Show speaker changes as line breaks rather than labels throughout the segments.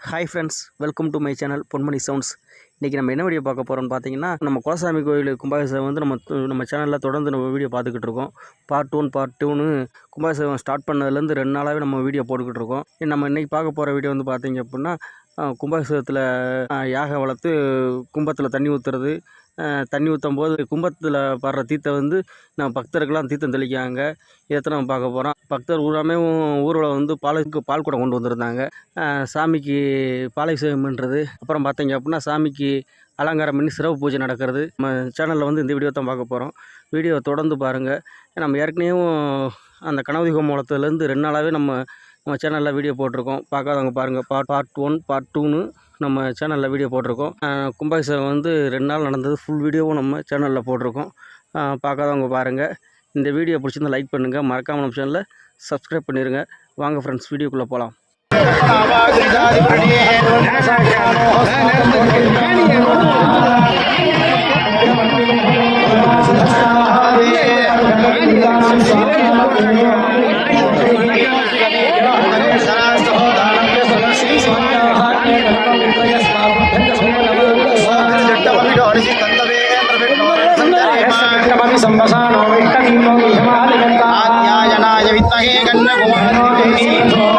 Hi friends, welcome to my channel Ponmani sounds. இன்றைக்கி நம்ம என்ன வீடியோ பார்க்க போகிறோம்னு பார்த்தீங்கன்னா, நம்ம குலசாமி கோயில் கும்பாபிஷேகம் வந்து நம்ம சேனலில் தொடர்ந்து நம்ம வீடியோ பார்த்துக்கிட்டு இருக்கோம். பார்ட் 2ன்னு கும்பாபிஷேகம் ஸ்டார்ட் பண்ணதுலேருந்து 2 நாளாகவே நம்ம வீடியோ போட்டுக்கிட்டு இருக்கோம். நம்ம இன்றைக்கி பார்க்க போகிற வீடியோ வந்து பார்த்திங்க அப்படின்னா, கும்பாபிஷேகத்தில் யாகம் வளர்த்து கும்பத்தில் தண்ணி ஊற்றுறது. தண்ணி ஊற்றும் போது கும்பத்தில் படுற தீர்த்தை வந்து நம்ம பக்தருக்கெல்லாம் தீர்த்தம் தெளிக்காங்க. இதை நம்ம பார்க்க போகிறோம். பக்தர் ஊராமே ஊரில் வந்து பால் குடம் கொண்டு வந்திருந்தாங்க. சாமிக்கு பாலாபிஷேகம் பண்ணுறது, அப்புறம் பார்த்தீங்க அப்படின்னா சாமிக்கு அலங்காரம் பண்ணி சிறப்பு பூஜை நடக்கிறது. நம்ம சேனலில் வந்து இந்த வீடியோ தான் பார்க்க போகிறோம். வீடியோ தொடர்ந்து பாருங்கள். நம்ம ஏற்கனவே அந்த கணபதி ஹோமத்துலேருந்து 2 நாளாகவே நம்ம சேனலில் வீடியோ போட்டிருக்கோம். பார்க்காதவங்க பாருங்கள். பார்ட் 1 பார்ட் 2ன்னு நம்ம சேனலில் வீடியோ போட்டிருக்கோம். கும்பாபிஷேகம் வந்து 2 நாள் நடந்தது. ஃபுல் வீடியோவும் நம்ம சேனலில் போட்டிருக்கோம். பார்க்காதவங்க பாருங்கள். இந்த வீடியோ பிடிச்சிருந்தா லைக் பண்ணுங்கள். மறக்காமல் நம்ம சேனலில் சப்ஸ்கிரைப் பண்ணிடுங்க. வாங்க ஃப்ரெண்ட்ஸ், வீடியோக்குள்ளே போகலாம்.
आज्ञायनाय विद्महे कन्याकुमारी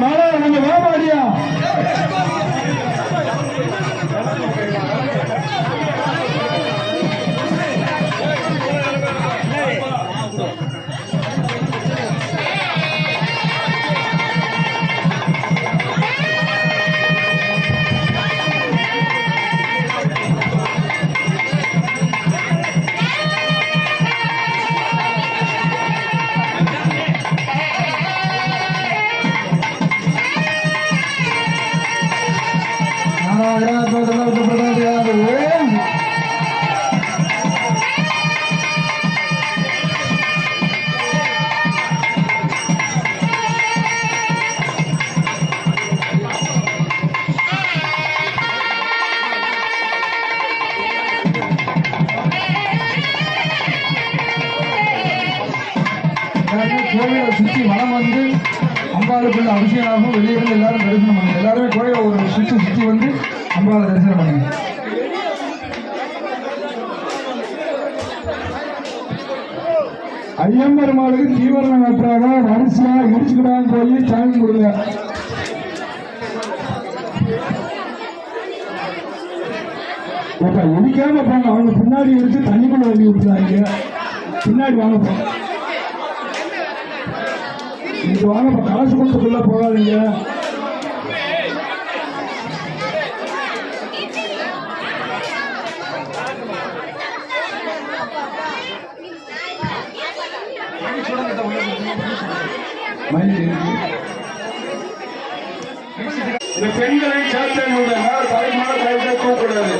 மாலை நீங்க வேபாடியா கோவிலை சுற்றி வனம் வந்து அம்பாளுக்குள்ள அபிஷேகம் வெளியிருந்து எல்லாரும் தரிசனம் பண்ணுங்க. எல்லாருமே கோயிலை ஒரு சுற்றி வந்து அம்பாளை தரிசனம் பண்ணுங்க. ஐயம்பெருமாளுக்கு தீவிரம் வெற்றாக வரிசையா இடிச்சுக்கிட்டான்னு போய் சாமி கொடுங்க. இடிக்காம போங்க. அவங்க பின்னாடி இடிச்சு தண்ணிக்குள்ள வண்டி விட்டுறாங்க. பின்னாடி வாங்க போங்க. இங்க வாங்க, காசு கொடுத்துக்குள்ள போகாதீங்க. இந்த பெண்களை சேர்த்து தாய்மான கைவிட கூடாது.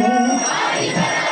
Oh,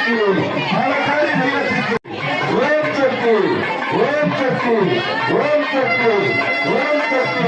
தெய்வத்திற்கு பாலக்காடு தெய்வத்திற்கு ஓம் சக்தி ஓம் சக்தி ஓம் சக்தி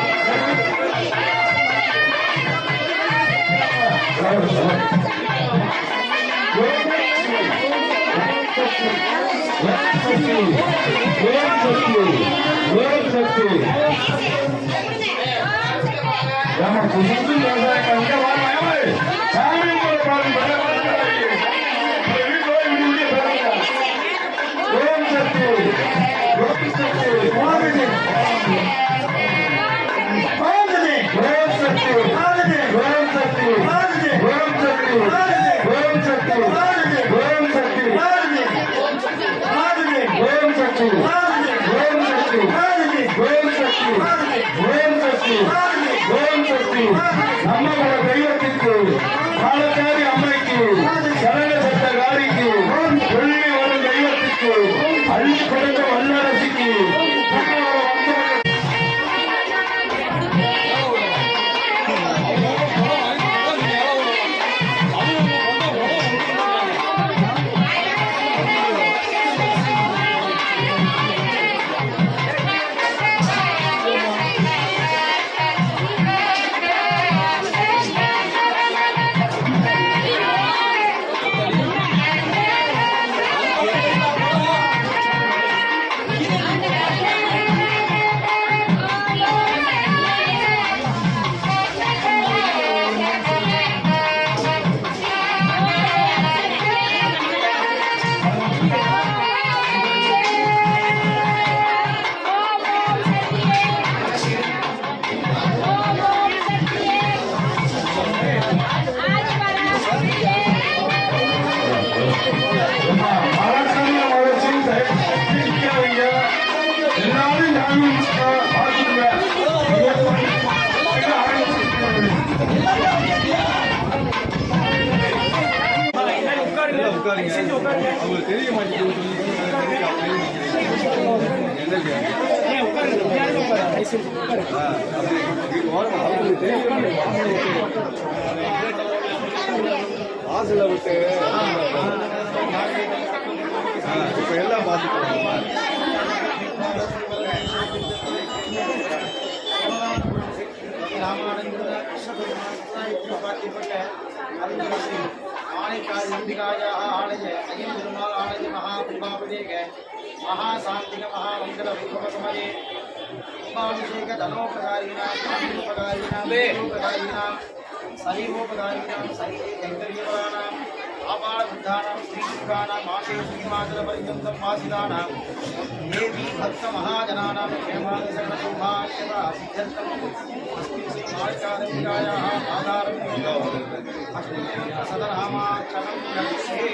ஓம் சக்தி நம்மளோட தெய்வத்திற்கு பாலக்காரி அம்மைக்கு சரண சட்டகாரிக்கு சொல்லி வரும் தெய்வத்திற்கு அள்ளி கொடுத்த வல்லரசிக்கு அவங்களுக்கு தெரிய மாட்டேங்குது. வாசல விட்டு இப்ப எல்லாம் பார்த்துக்கோங்க. ஆணைக்காய் அம்பிகாய ஆலய ஐயம் பெருமாள் ஆலய மகாபிம்பாபிஷேக மகாசாந்திக மகாமங்கல வைபவசமயே கும்பாபிஷேக தனோபகாரிணாம் சாந்தியோபகாரிணாம் சைவோபகாரிணாம் சைவே கைங்கரியவராணாம் ஆபாலபுத்தானாம் ஸ்ரீசுகானாம் ஆசேஷிமாச்சலபரிஜந்தம் வாசிதானாம் தேவி பக்த மகாஜனானாம் ஹேமாதசரணசௌபாஷ்யதா சித்தர்த்தம் அஸ்மின் ஸ்ரீ மாளிகாதம்பிகாயாः ஆதாரம் அஷ்டமேன சதநாமாச்சலம் லக்ஷ்மே